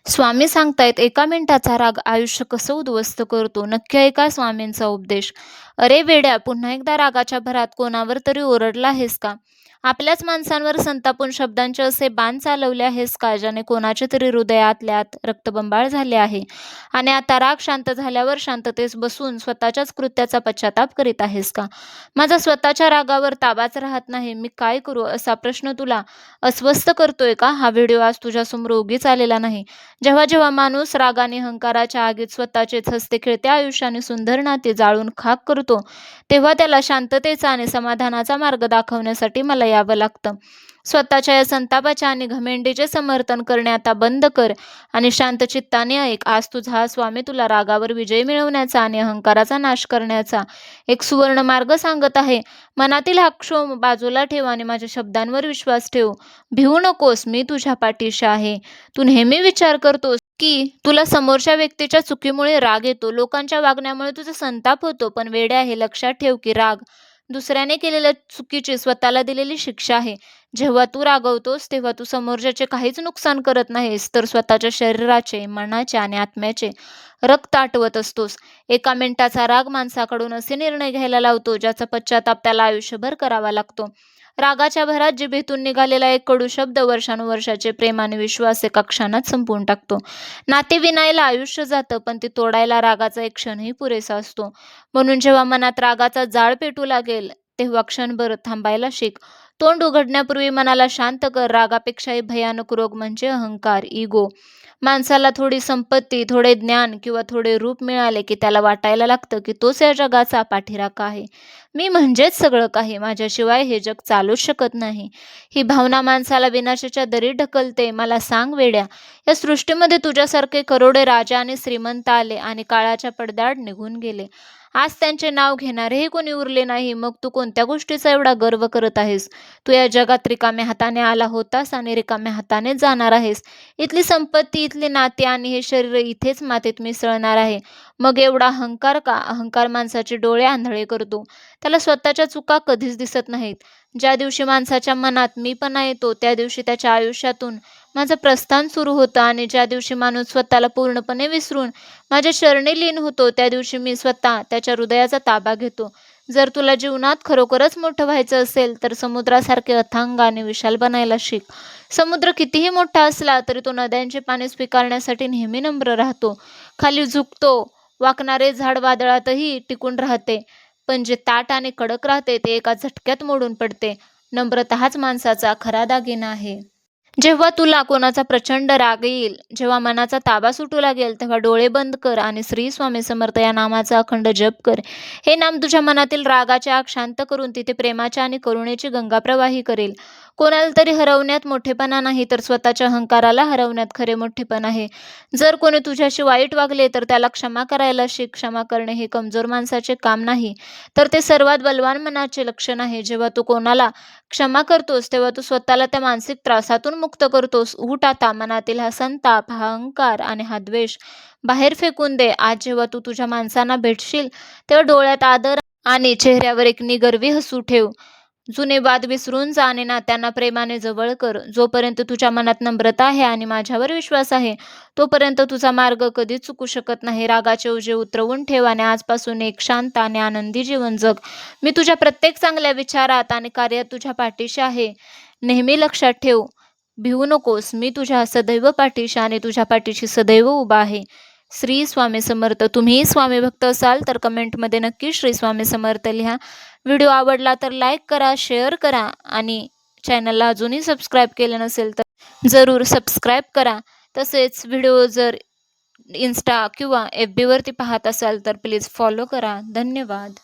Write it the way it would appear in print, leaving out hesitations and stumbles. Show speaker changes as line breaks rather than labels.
स्वामी सांगतायत, एका मिनिटाचा राग आयुष्य कसं उद्ध्वस्त करतो. नक्की ऐका स्वामींचा उपदेश. अरे वेड्या, पुन्हा एकदा रागाच्या भरात कोणावर तरी ओरडला आहेस का? आपल्याच माणसांवर संतापून शब्दांचे असे बाण चालवले आहेस का, ज्याने कोणाच्या तरी हृदयातल्या आत रक्तबंबाळ झाले आहे? आणि आता राग शांत झाल्यावर शांततेस बसून स्वतःच्याच कृत्याचा पश्चाताप करीत आहेस का? माझा स्वतःच्या रागावर ताबाच राहत नाही, मी काय करू, असा प्रश्न तुला अस्वस्थ करतोय का? हा व्हिडिओ आज तुझ्यासमोर उगीच आलेला नाही. जेव्हा जेव्हा माणूस रागाने अहंकाराच्या आगीत स्वतःचेच हसते खेळते आयुष्याने सुंदर नाते जाळून खाक करतो, तेव्हा त्याला शांततेचा आणि समाधानाचा मार्ग दाखवण्यासाठी मला यावं लागतं. स्वतःच्या या संतापाच्या आणि घमेंडीचे समर्थन करणे आता बंद कर आणि शांत चित्ताने ऐक. आज तुझा हा स्वामी तुला रागावर विजय मिळवण्याचा आणि अहंकाराचा नाश करण्याचा एक सुवर्ण मार्ग सांगत आहे. मनातील हा क्षोभ बाजूला ठेव आणि माझ्या शब्दांवर विश्वास ठेव. भिवू नकोस, मी तुझ्या पाठीशी आहे. तू नेहमी विचार करतोस की तुला समोरच्या व्यक्तीच्या चुकीमुळे राग येतो, लोकांच्या वागण्यामुळे तुझा संताप होतो. पण वेड्या, हे लक्षात ठेव की राग दुसऱ्याने केलेल्या चुकीची स्वतःला दिलेली शिक्षा आहे. जेव्हा तू रागवतोस तेव्हा तू समोरच्याचे काहीच नुकसान करत नाहीस, तर स्वतःच्या शरीराचे, मनाचे आणि आत्म्याचे रक्त आटवत असतोस. एका मिनिटाचा राग माणसाकडून असे निर्णय घ्यायला लावतो, ज्याचा पश्चाताप त्याला आयुष्यभर करावा लागतो. रागाच्या भरात जिभेतून निघालेला एक कडू शब्द वर्षानुवर्षाचे प्रेम आणि विश्वास एका क्षणात संपवून टाकतो. नाते विणायला आयुष्य जातं, पण ते तोडायला रागाचा एक क्षणही पुरेसा असतो. म्हणून जेव्हा मनात रागाचा जाळ पेटू लागेल, तेव्हा क्षणभर थांबायला शिक. तोंड उघडण्यापूर्वी मनाला शांत कर. रागापेक्षाही भयानक रोग म्हणजे अहंकार, इगो. माणसाला थोडी संपत्ती, थोडे ज्ञान किंवा थोडे रूप मिळाले की त्याला वाटायला लागतं की तोच या जगाचा पाठीराखा आहे. मी म्हणजेच सगळं काही, माझ्याशिवाय हे जग चालूच शकत नाही. ही भावना माणसाला विनाशाच्या दरीत ढकलते. मला सांग वेड्या, या सृष्टीमध्ये तुझ्यासारखे करोडो राजा आणि श्रीमंत आले आणि काळाच्या पडद्याआड निघून गेले. आज त्यांचे नाव घेणारेही कोणी उरले नाही. मग तू कोणत्या गोष्टीचा एवढा गर्व करत आहेस? तू या जगात रिकाम्या हाताने आला होतास आणि रिकाम्या हातानेच जाणार आहेस. इथली संपत्ती, इथली नाती आणि हे शरीर इथेच मातीत मिसळणार आहे. मग एवढा अहंकार का? अहंकार माणसाचे डोळे आंधळे करतो. त्याला स्वतःच्या चुका कधीच दिसत नाहीत. ज्या दिवशी माणसाच्या मनात मीपणा येतो, त्या दिवशी त्याच्या आयुष्यातून माझं प्रस्थान सुरू होतं. आणि ज्या दिवशी माणूस स्वतःला पूर्णपणे विसरून माझ्या चरणी लीन होतो, त्या दिवशी मी स्वतः त्याच्या हृदयाचा ताबा घेतो. जर तुला जीवनात खरोखरच मोठं व्हायचं असेल, तर समुद्रासारखे अथांग आणि विशाल बनायला शिक. समुद्र कितीही मोठा असला तरी तो नद्यांचे पाणी स्वीकारण्यासाठी नेहमी नम्र राहतो. खाली झुकतो. वाकणारे झाड वादळातही टिकून राहते. पण जे ताठ आणि कडक राहते ते एका झटक्यात मोडून पडते. नम्रता हाच माणसाचा खरा दागिना आहे. जेव्हा तुला कोणाचा प्रचंड राग येईल, जेव्हा मनाचा ताबा सुटू लागेल, तेव्हा डोळे बंद कर आणि श्री स्वामी समर्थ या नामाचा अखंड जप कर. हे नाम तुझ्या मनातील रागाची आग शांत करून तिथे प्रेमाच्या आणि करुणेची गंगा प्रवाही करेल. कोणाला तरी हरवण्यात मोठेपणा नाही, तर स्वतःच्या अहंकाराला हरवण्यात खरे मोठेपण आहे. जर कोणी तुझ्याशी वाईट वागले, तर त्याला क्षमा करायला शिक. क्षमा करणे हे कमजोर माणसाचे काम नाही, तर ते सर्वात बलवान मनाचे लक्षण आहे. जेव्हा तू कोणाला क्षमा करतोस, तेव्हा तू स्वतःला त्या मानसिक त्रासातून मुक्त करतोस. उठ आता. मनातील हा संताप, हा अहंकार आणि हा द्वेष बाहेर फेकून दे. आज जेव्हा तू तुझ्या माणसांना भेटशील, तेव्हा डोळ्यात आदर आणि चेहऱ्यावर एक निगर्वी हसू ठेव. जुने वाद विसरून जा आणि नात्यांना प्रेमाने जवळ कर. जोपर्यंत तुझ्या मनात नम्रता आहे आणि माझ्यावर विश्वास आहे, तोपर्यंत तुझा मार्ग कधीच चुकू शकत नाही. रागाचे ओझे उतरवून ठेव आणि आजपासून एक शांत आणि आनंदी जीवन जग. मी तुझ्या प्रत्येक चांगल्या विचारात आणि कार्यात तुझ्या पाठीशी आहे. नेहमी लक्षात ठेव, भिवू नकोस. मी तुझ्या सदैव पाठीशी आणि तुझ्या पाठीशी सदैव उभा आहे. श्री स्वामी समर्थ. तुम्हीही स्वामी भक्त असाल तर कमेंटमध्ये नक्की श्री स्वामी समर्थ लिहा. व्हिडिओ आवडला तर लाईक करा, शेअर करा आणि चॅनलला अजूनही सबस्क्राईब केलं नसेल तर जरूर सबस्क्राईब करा. तसेच व्हिडिओ जर इन्स्टा किंवा FB वरती पाहत असाल तर प्लीज फॉलो करा. धन्यवाद.